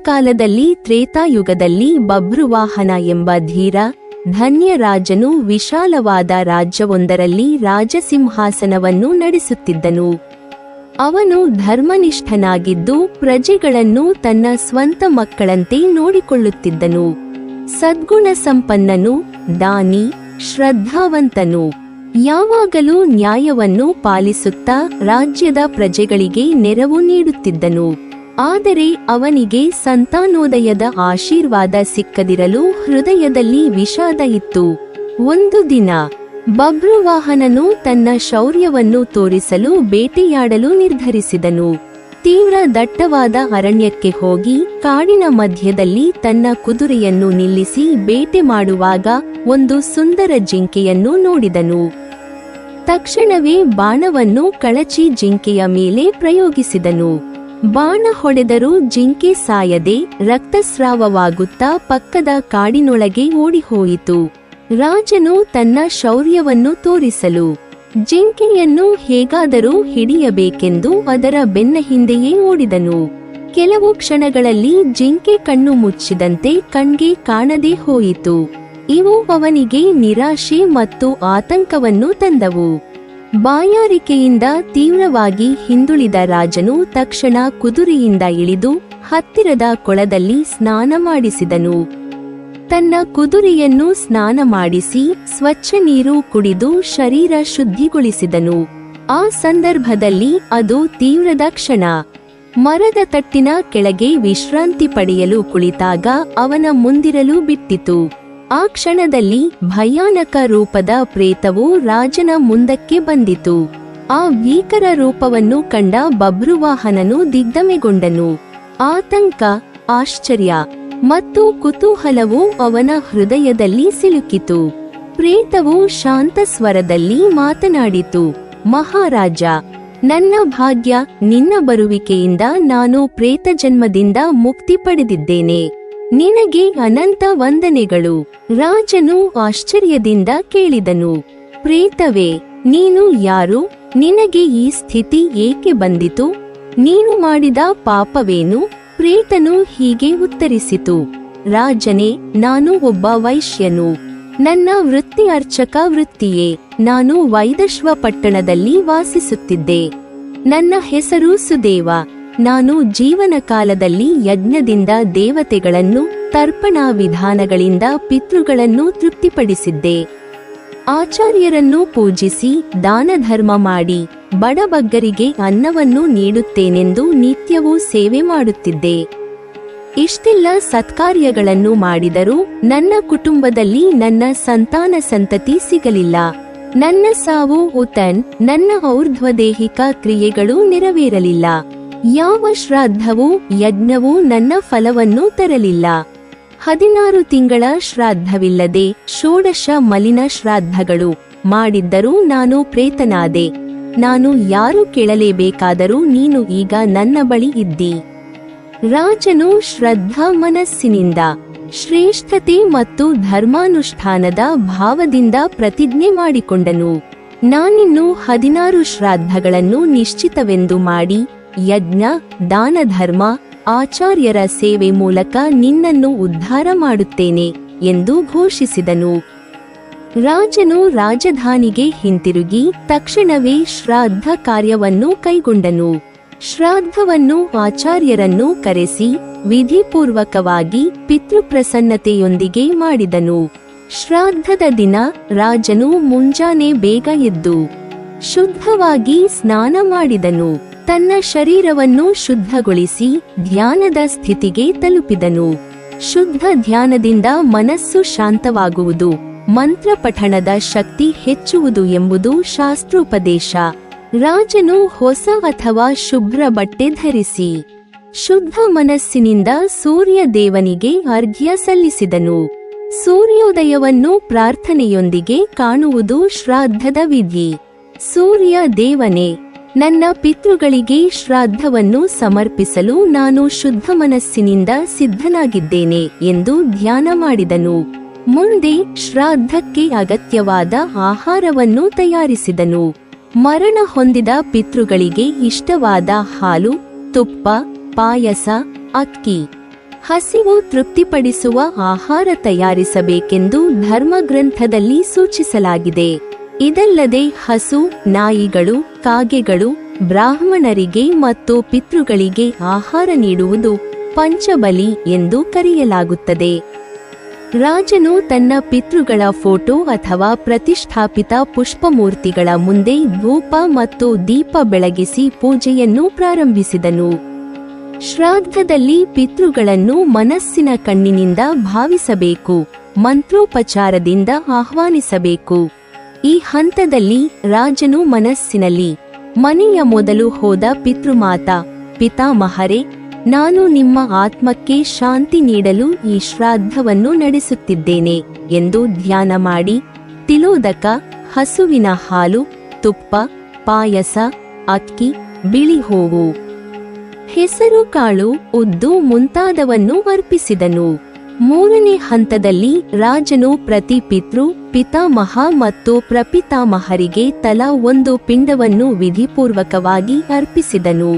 ಕಾಲದಲ್ಲಿ ತ್ರೇತಾಯುಗದಲ್ಲಿ ಬಭ್ರುವಾಹನ ಎಂಬ ಧೀರ ಧನ್ಯ ರಾಜನು ವಿಶಾಲವಾದ ರಾಜ್ಯವೊಂದರಲ್ಲಿ ರಾಜಸಿಂಹಾಸನವನ್ನು ನಡೆಸುತ್ತಿದ್ದನು. ಅವನು ಧರ್ಮನಿಷ್ಠನಾಗಿದ್ದು ಪ್ರಜೆಗಳನ್ನು ತನ್ನ ಸ್ವಂತ ಮಕ್ಕಳಂತೆ ನೋಡಿಕೊಳ್ಳುತ್ತಿದ್ದನು. ಸದ್ಗುಣ ಸಂಪನ್ನನು, ದಾನಿ, ಶ್ರದ್ಧಾವಂತನು. ಯಾವಾಗಲೂ ನ್ಯಾಯವನ್ನು ಪಾಲಿಸುತ್ತಾ ರಾಜ್ಯದ ಪ್ರಜೆಗಳಿಗೆ ನೆರವು ನೀಡುತ್ತಿದ್ದನು. ಆದರೆ ಅವನಿಗೆ ಸಂತಾನೋದಯದ ಆಶೀರ್ವಾದ ಸಿಕ್ಕದಿರಲು ಹೃದಯದಲ್ಲಿ ವಿಷಾದ ಇತ್ತು. ಒಂದು ದಿನ ಬಭ್ರುವಾಹನನು ತನ್ನ ಶೌರ್ಯವನ್ನು ತೋರಿಸಲು ಬೇಟೆಯಾಡಲು ನಿರ್ಧರಿಸಿದನು. ತೀವ್ರ ದಟ್ಟವಾದ ಅರಣ್ಯಕ್ಕೆ ಹೋಗಿ ಕಾಡಿನ ಮಧ್ಯದಲ್ಲಿ ತನ್ನ ಕುದುರೆಯನ್ನು ನಿಲ್ಲಿಸಿ ಬೇಟೆ ಮಾಡುವಾಗ ಒಂದು ಸುಂದರ ಜಿಂಕೆಯನ್ನು ನೋಡಿದನು. ತಕ್ಷಣವೇ ಬಾಣವನ್ನು ಕಳಚಿ ಜಿಂಕೆಯ ಮೇಲೆ ಪ್ರಯೋಗಿಸಿದನು. ಬಾಣ ಹೊಡೆದರೂ ಜಿಂಕೆ ಸಾಯದೆ ರಕ್ತಸ್ರಾವವಾಗುತ್ತಾ ಪಕ್ಕದ ಕಾಡಿನೊಳಗೆ ಓಡಿಹೋಯಿತು. ರಾಜನು ತನ್ನ ಶೌರ್ಯವನ್ನು ತೋರಿಸಲು ಜಿಂಕೆಯನ್ನು ಹೇಗಾದರೂ ಹಿಡಿಯಬೇಕೆಂದು ಅದರ ಬೆನ್ನ ಹಿಂದೆಯೇ ಓಡಿದನು. ಕೆಲವು ಕ್ಷಣಗಳಲ್ಲಿ ಜಿಂಕೆ ಕಣ್ಣು ಮುಚ್ಚಿದಂತೆ ಕಣ್ಗೆ ಕಾಣದೆ ಹೋಯಿತು. ಇವು ಅವನಿಗೆ ನಿರಾಶೆ ಮತ್ತು ಆತಂಕವನ್ನು ತಂದವು. ಬಾಯಾರಿಕೆಯಿಂದ ತೀವ್ರವಾಗಿ ಹಿಂದುಳಿದ ರಾಜನು ತಕ್ಷಣ ಕುದುರೆಯಿಂದ ಇಳಿದು ಹತ್ತಿರದ ಕೊಳದಲ್ಲಿ ಸ್ನಾನ ಮಾಡಿಸಿದನು. ತನ್ನ ಕುದುರೆಯನ್ನು ಸ್ನಾನ ಮಾಡಿಸಿ ಸ್ವಚ್ಛ ನೀರು ಕುಡಿದು ಶರೀರ ಶುದ್ಧಿಗೊಳಿಸಿದನು. ಆ ಸಂದರ್ಭದಲ್ಲಿ ಅದು ತೀವ್ರದ ಕ್ಷಣ. ಮರದ ತಟ್ಟಿನ ಕೆಳಗೆ ವಿಶ್ರಾಂತಿ ಪಡೆಯಲು ಕುಳಿತಾಗ ಅವನ ಮುಂದಿರಲು ಬಿಟ್ಟಿತು. ಆ ಕ್ಷಣದಲ್ಲಿ ಭಯಾನಕ ರೂಪದ ಪ್ರೇತವು ರಾಜನ ಮುಂದಕ್ಕೆ ಬಂದಿತು. ಆ ಭೀಕರ ರೂಪವನ್ನು ಕಂಡ ಬಭ್ರುವಾಹನನು ದಿಗ್ಭ್ರಮೆಗೊಂಡನು. ಆತಂಕ, ಆಶ್ಚರ್ಯ ಮತ್ತು ಕುತೂಹಲವು ಅವನ ಹೃದಯದಲ್ಲಿ ಸಿಲುಕಿತು. ಪ್ರೇತವು ಶಾಂತ ಸ್ವರದಲ್ಲಿ ಮಾತನಾಡಿತು. ಮಹಾರಾಜ, ನನ್ನ ಭಾಗ್ಯ, ನಿನ್ನ ಬರುವಿಕೆಯಿಂದ ನಾನು ಪ್ರೇತ ಜನ್ಮದಿಂದ ಮುಕ್ತಿ ಪಡೆದಿದ್ದೇನೆ. ನಿನಗೆ ಅನಂತ ವಂದನೆಗಳು. ರಾಜನು ಆಶ್ಚರ್ಯದಿಂದ ಕೇಳಿದನು, ಪ್ರೇತವೇ, ನೀನು ಯಾರು? ನಿನಗೆ ಈ ಸ್ಥಿತಿ ಏಕೆ ಬಂದಿತು? ನೀನು ಮಾಡಿದ ಪಾಪವೇನು? ಪ್ರೇತನು ಹೀಗೆ ಉತ್ತರಿಸಿತು, ರಾಜನೇ, ನಾನು ಒಬ್ಬ ವೈಶ್ಯನು. ನನ್ನ ವೃತ್ತಿ ಅರ್ಚಕ ವೃತ್ತಿಯೇ. ನಾನು ವೈದಶ್ವ ಪಟ್ಟಣದಲ್ಲಿ ವಾಸಿಸುತ್ತಿದ್ದೆ. ನನ್ನ ಹೆಸರು ಸುದೇವ. ನಾನು ಜೀವನ ಕಾಲದಲ್ಲಿ ಯಜ್ಞದಿಂದ ದೇವತೆಗಳನ್ನು, ತರ್ಪಣಾ ವಿಧಾನಗಳಿಂದ ಪಿತೃಗಳನ್ನು ತೃಪ್ತಿಪಡಿಸಿದ್ದೆ. ಆಚಾರ್ಯರನ್ನು ಪೂಜಿಸಿ ದಾನ ಧರ್ಮ ಮಾಡಿ ಬಡಬಗ್ಗರಿಗೆ ಅನ್ನವನ್ನು ನೀಡುತ್ತೇನೆಂದು ನಿತ್ಯವೂ ಸೇವೆ ಮಾಡುತ್ತಿದ್ದೆ. ಇಷ್ಟೆಲ್ಲ ಸತ್ಕಾರ್ಯಗಳನ್ನು ಮಾಡಿದರೂ ನನ್ನ ಕುಟುಂಬದಲ್ಲಿ ನನ್ನ ಸಂತಾನ ಸಂತತಿ ಸಿಗಲಿಲ್ಲ. ನನ್ನ ಸಾವು ಉತನ್, ನನ್ನ ಔರ್ಧ್ವದೇಹಿಕ ಕ್ರಿಯೆಗಳು ನೆರವೇರಲಿಲ್ಲ. ಯಾವ ಶ್ರಾದ್ದವೂ ಯಜ್ಞವೂ ನನ್ನ ಫಲವನ್ನು ತರಲಿಲ್ಲ. 16 ತಿಂಗಳ ಶ್ರಾದ್ದವಿಲ್ಲದೆ 16 ಮಲಿನ ಶ್ರಾದ್ದಗಳು ಮಾಡಿದ್ದರೂ ನಾನು ಪ್ರೇತನಾದೆ. ನಾನು ಯಾರು ಕೇಳಲೇಬೇಕಾದರೂ ನೀನು ಈಗ ನನ್ನ ಬಳಿ ಇದ್ದಿ. ರಾಜನು ಶ್ರದ್ಧಾ ಮನಸ್ಸಿನಿಂದ ಶ್ರೇಷ್ಠತೆ ಮತ್ತು ಧರ್ಮಾನುಷ್ಠಾನದ ಭಾವದಿಂದ ಪ್ರತಿಜ್ಞೆ ಮಾಡಿಕೊಂಡನು. ನಾನಿನ್ನು 16 ಶ್ರಾದ್ದಗಳನ್ನು ನಿಶ್ಚಿತವೆಂದು ಮಾಡಿ ಯಜ್ಞ, ದಾನ ಧರ್ಮ, ಆಚಾರ್ಯರ ಸೇವೆ ಮೂಲಕ ನಿನ್ನನ್ನು ಉದ್ಧಾರ ಮಾಡುತ್ತೇನೆ ಎಂದು ಘೋಷಿಸಿದನು. ರಾಜನು ರಾಜಧಾನಿಗೆ ಹಿಂತಿರುಗಿ ತಕ್ಷಣವೇ ಶ್ರಾದ್ದ ಕಾರ್ಯವನ್ನು ಕೈಗೊಂಡನು. ಶ್ರಾದ್ದವನ್ನು ಆಚಾರ್ಯರನ್ನು ಕರೆಸಿ ವಿಧಿಪೂರ್ವಕವಾಗಿ ಪಿತೃಪ್ರಸನ್ನತೆಯೊಂದಿಗೆ ಮಾಡಿದನು. ಶ್ರಾದ್ದದ ದಿನ ರಾಜನು ಮುಂಜಾನೆ ಬೇಗ ಎದ್ದು ಶುದ್ಧವಾಗಿ ಸ್ನಾನ ಮಾಡಿದನು. ತನ್ನ ಶರೀರವನ್ನು ಶುದ್ಧಗೊಳಿಸಿ ಧ್ಯಾನದ ಸ್ಥಿತಿಗೆ ತಲುಪಿದನು. ಶುದ್ಧ ಧ್ಯಾನದಿಂದ ಮನಸ್ಸು ಶಾಂತವಾಗುವುದು, ಮಂತ್ರ ಪಠಣದ ಶಕ್ತಿ ಹೆಚ್ಚುವುದು ಎಂಬುದು ಶಾಸ್ತ್ರೋಪದೇಶ. ರಾಜನು ಹೊಸ ಅಥವಾ ಶುಭ್ರ ಬಟ್ಟೆ ಧರಿಸಿ ಶುದ್ಧ ಮನಸ್ಸಿನಿಂದ ಸೂರ್ಯ ದೇವನಿಗೆ ಅರ್ಘ್ಯ ಸಲ್ಲಿಸಿದನು. ಸೂರ್ಯೋದಯವನ್ನು ಪ್ರಾರ್ಥನೆಯೊಂದಿಗೆ ಕಾಣುವುದು ಶ್ರಾದ್ದದ ವಿಧಿ. ಸೂರ್ಯ ದೇವನೇ, ನನ್ನ ಪಿತೃಗಳಿಗೆ ಶ್ರಾದ್ದವನ್ನು ಸಮರ್ಪಿಸಲು ನಾನು ಶುದ್ಧ ಮನಸ್ಸಿನಿಂದ ಸಿದ್ಧನಾಗಿದ್ದೇನೆ ಎಂದು ಧ್ಯಾನ ಮಾಡಿದನು. ಮುಂದೆ ಶ್ರಾದ್ದಕ್ಕೆ ಅಗತ್ಯವಾದ ಆಹಾರವನ್ನು ತಯಾರಿಸಿದನು. ಮರಣ ಹೊಂದಿದ ಪಿತೃಗಳಿಗೆ ಇಷ್ಟವಾದ ಹಾಲು, ತುಪ್ಪ, ಪಾಯಸ, ಅಕ್ಕಿ, ಹಸಿವು ತೃಪ್ತಿಪಡಿಸುವ ಆಹಾರ ತಯಾರಿಸಬೇಕೆಂದು ಧರ್ಮಗ್ರಂಥದಲ್ಲಿ ಸೂಚಿಸಲಾಗಿದೆ. ಇದಲ್ಲದೆ ಹಸು, ನಾಯಿಗಳು, ಕಾಗೆಗಳು, ಬ್ರಾಹ್ಮಣರಿಗೆ ಮತ್ತು ಪಿತೃಗಳಿಗೆ ಆಹಾರ ನೀಡುವುದು ಪಂಚಬಲಿ ಎಂದು ಕರೆಯಲಾಗುತ್ತದೆ. ರಾಜನು ತನ್ನ ಪಿತೃಗಳ ಫೋಟೋ ಅಥವಾ ಪ್ರತಿಷ್ಠಾಪಿತ ಪುಷ್ಪಮೂರ್ತಿಗಳ ಮುಂದೆ ಧೂಪ ಮತ್ತು ದೀಪ ಬೆಳಗಿಸಿ ಪೂಜೆಯನ್ನು ಪ್ರಾರಂಭಿಸಿದನು. ಶ್ರಾದ್ದದಲ್ಲಿ ಪಿತೃಗಳನ್ನು ಮನಸ್ಸಿನ ಕಣ್ಣಿನಿಂದ ಭಾವಿಸಬೇಕು, ಮಂತ್ರೋಪಚಾರದಿಂದ ಆಹ್ವಾನಿಸಬೇಕು. ಈ ಹಂತದಲ್ಲಿ ರಾಜನು ಮನಸ್ಸಿನಲ್ಲಿ, ಮನೆಯ ಮೊದಲು ಹೋದ ಪಿತೃಮಾತಾ, ಪಿತಾಮಹರೇ, ನಾನು ನಿಮ್ಮ ಆತ್ಮಕ್ಕೆ ಶಾಂತಿ ನೀಡಲು ಈ ಶ್ರಾದ್ದವನ್ನು ನಡೆಸುತ್ತಿದ್ದೇನೆ ಎಂದು ಧ್ಯಾನ ಮಾಡಿ, ತಿಲೋದಕ, ಹಸುವಿನ ಹಾಲು, ತುಪ್ಪ, ಪಾಯಸ, ಅಕ್ಕಿ, ಬಿಳಿ ಹೂವು, ಹೆಸರು ಕಾಳು, ಉದ್ದು ಮುಂತಾದವನ್ನು ಅರ್ಪಿಸಿದನು. ಮೂರನೇ ಹಂತದಲ್ಲಿ ರಾಜನು ಪ್ರತಿ ಪಿತೃ, ಪಿತಾಮಹ ಮತ್ತು ಪ್ರಪಿತಾಮಹರಿಗೆ ತಲಾ ಒಂದು ಪಿಂಡವನ್ನು ವಿಧಿಪೂರ್ವಕವಾಗಿ ಅರ್ಪಿಸಿದನು.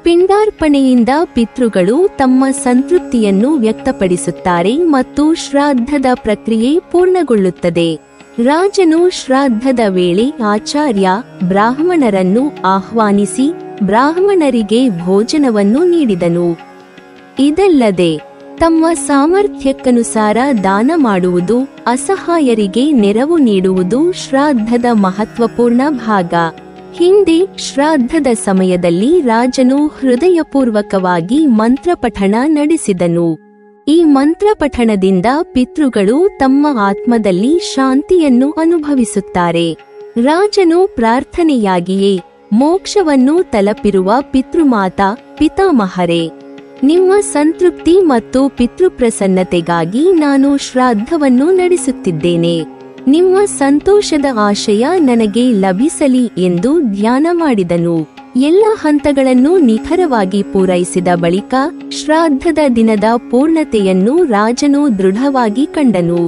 ಪಿಂಡಾರ್ಪಣೆಯಿಂದ ಪಿತೃಗಳು ತಮ್ಮ ಸಂತೃಪ್ತಿಯನ್ನು ವ್ಯಕ್ತಪಡಿಸುತ್ತಾರೆ ಮತ್ತು ಶ್ರಾದ್ದದ ಪ್ರಕ್ರಿಯೆ ಪೂರ್ಣಗೊಳ್ಳುತ್ತದೆ. ರಾಜನು ಶ್ರಾದ್ದದ ವೇಳೆ ಆಚಾರ್ಯ, ಬ್ರಾಹ್ಮಣರನ್ನು ಆಹ್ವಾನಿಸಿ ಬ್ರಾಹ್ಮಣರಿಗೆ ಭೋಜನವನ್ನು ನೀಡಿದನು. ಇದಲ್ಲದೆ ತಮ್ಮ ಸಾಮರ್ಥ್ಯಕ್ಕನುಸಾರ ದಾನ ಮಾಡುವುದು, ಅಸಹಾಯರಿಗೆ ನೆರವು ನೀಡುವುದು ಶ್ರಾದ್ದದ ಮಹತ್ವಪೂರ್ಣ ಭಾಗ. ಹಿಂದೆ ಶ್ರಾದ್ದದ ಸಮಯದಲ್ಲಿ ರಾಜನು ಹೃದಯಪೂರ್ವಕವಾಗಿ ಮಂತ್ರಪಠಣ ನಡೆಸಿದನು. ಈ ಮಂತ್ರಪಠಣದಿಂದ ಪಿತೃಗಳು ತಮ್ಮ ಆತ್ಮದಲ್ಲಿ ಶಾಂತಿಯನ್ನು ಅನುಭವಿಸುತ್ತಾರೆ. ರಾಜನು ಪ್ರಾರ್ಥನೆಯಾಗಿಯೇ, ಮೋಕ್ಷವನ್ನು ತಲುಪಿರುವ ಪಿತೃಮಾತಾ, ಪಿತಾಮಹರೇ, ನಿಮ್ಮ ಸಂತೃಪ್ತಿ ಮತ್ತು ಪಿತೃಪ್ರಸನ್ನತೆಗಾಗಿ ನಾನು ಶ್ರಾದ್ದವನ್ನು ನಡೆಸುತ್ತಿದ್ದೇನೆ. ನಿಮ್ಮ ಸಂತೋಷದ ಆಶಯ ನನಗೆ ಲಭಿಸಲಿ ಎಂದು ಧ್ಯಾನ ಮಾಡಿದನು. ಎಲ್ಲ ಹಂತಗಳನ್ನು ನಿಖರವಾಗಿ ಪೂರೈಸಿದ ಬಳಿಕ ಶ್ರಾದ್ದದ ದಿನದ ಪೂರ್ಣತೆಯನ್ನು ರಾಜನು ದೃಢವಾಗಿ ಕಂಡನು.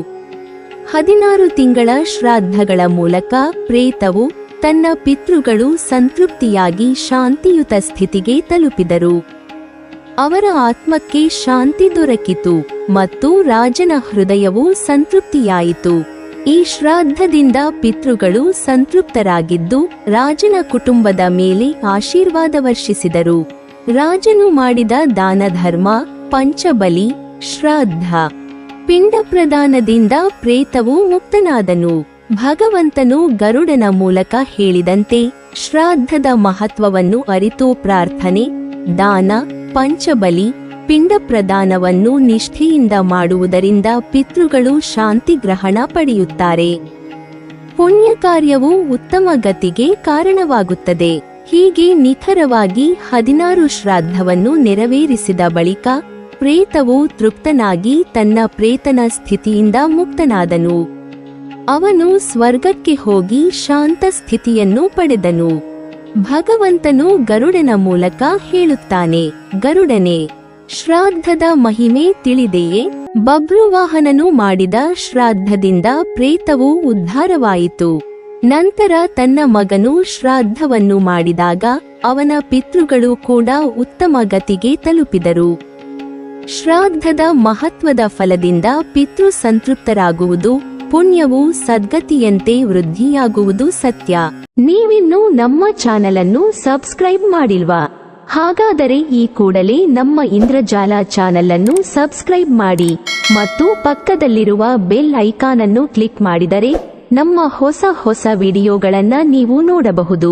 16 ತಿಂಗಳ ಶ್ರಾದ್ದಗಳ ಮೂಲಕ ಪ್ರೇತವು ತನ್ನ ಪಿತೃಗಳು ಸಂತೃಪ್ತಿಯಾಗಿ ಶಾಂತಿಯುತ ಸ್ಥಿತಿಗೆ ತಲುಪಿದರು. ಅವರ ಆತ್ಮಕ್ಕೆ ಶಾಂತಿ ದೊರಕಿತು ಮತ್ತು ರಾಜನ ಹೃದಯವು ಸಂತೃಪ್ತಿಯಾಯಿತು. ಈ ಶ್ರಾದ್ದದಿಂದ ಪಿತೃಗಳು ಸಂತೃಪ್ತರಾಗಿದ್ದು ರಾಜನ ಕುಟುಂಬದ ಮೇಲೆ ಆಶೀರ್ವಾದ ವರ್ಷಿಸಿದರು. ರಾಜನು ಮಾಡಿದ ದಾನ ಧರ್ಮ, ಪಂಚಬಲಿ, ಶ್ರಾದ್ದ, ಪಿಂಡ ಪ್ರದಾನದಿಂದ ಪ್ರೇತವು ಮುಕ್ತನಾದನು. ಭಗವಂತನು ಗರುಡನ ಮೂಲಕ ಹೇಳಿದಂತೆ ಶ್ರಾದ್ದದ ಮಹತ್ವವನ್ನು ಅರಿತು ಪ್ರಾರ್ಥನೆ, ದಾನ, ಪಂಚಬಲಿ, ಪಿಂಡ ಪ್ರದಾನವನ್ನು ನಿಷ್ಠೆಯಿಂದ ಮಾಡುವುದರಿಂದ ಪಿತೃಗಳು ಶಾಂತಿ ಗ್ರಹಣ ಪಡೆಯುತ್ತಾರೆ. ಪುಣ್ಯ ಕಾರ್ಯವು ಉತ್ತಮ ಗತಿಗೆ ಕಾರಣವಾಗುತ್ತದೆ. ಹೀಗೆ ನಿಖರವಾಗಿ 16 ಶ್ರಾದ್ದವನ್ನು ನೆರವೇರಿಸಿದ ಬಳಿಕ ಪ್ರೇತವು ತೃಪ್ತನಾಗಿ ತನ್ನ ಪ್ರೇತನ ಸ್ಥಿತಿಯಿಂದ ಮುಕ್ತನಾದನು. ಅವನು ಸ್ವರ್ಗಕ್ಕೆ ಹೋಗಿ ಶಾಂತ ಸ್ಥಿತಿಯನ್ನು ಪಡೆದನು. ಭಗವಂತನು ಗರುಡನ ಮೂಲಕ ಹೇಳುತ್ತಾನೆ, ಗರುಡನೇ, ಶ್ರಾದ್ದದ ಮಹಿಮೆ ತಿಳಿದೆಯೇ? ಬಭ್ರುವಾಹನನು ಮಾಡಿದ ಶ್ರಾದ್ದದಿಂದ ಪ್ರೇತವು ಉದ್ಧಾರವಾಯಿತು. ನಂತರ ತನ್ನ ಮಗನು ಶ್ರಾದ್ದವನ್ನು ಮಾಡಿದಾಗ ಅವನ ಪಿತೃಗಳು ಕೂಡ ಉತ್ತಮ ಗತಿಗೆ ತಲುಪಿದರು. ಶ್ರಾದ್ದದ ಮಹತ್ವದ ಫಲದಿಂದ ಪಿತೃ ಸಂತೃಪ್ತರಾಗುವುದು, ಪುಣ್ಯವು ಸದ್ಗತಿಯಂತೆ ವೃದ್ಧಿಯಾಗುವುದು ಸತ್ಯ. ನೀವಿನ್ನೂ ನಮ್ಮ ಚಾನೆಲ್ ಅನ್ನು ಸಬ್ಸ್ಕ್ರೈಬ್ ಮಾಡಿಲ್ವಾ? ಹಾಗಾದರೆ ಈ ಕೂಡಲೇ ನಮ್ಮ ಇಂದ್ರಜಾಲ ಚಾನೆಲ್ ಅನ್ನು ಸಬ್ಸ್ಕ್ರೈಬ್ ಮಾಡಿ ಮತ್ತು ಪಕ್ಕದಲ್ಲಿರುವ ಬೆಲ್ ಐಕಾನ್ ಅನ್ನು ಕ್ಲಿಕ್ ಮಾಡಿದರೆ ನಮ್ಮ ಹೊಸ ವಿಡಿಯೋಗಳನ್ನು ನೀವು ನೋಡಬಹುದು.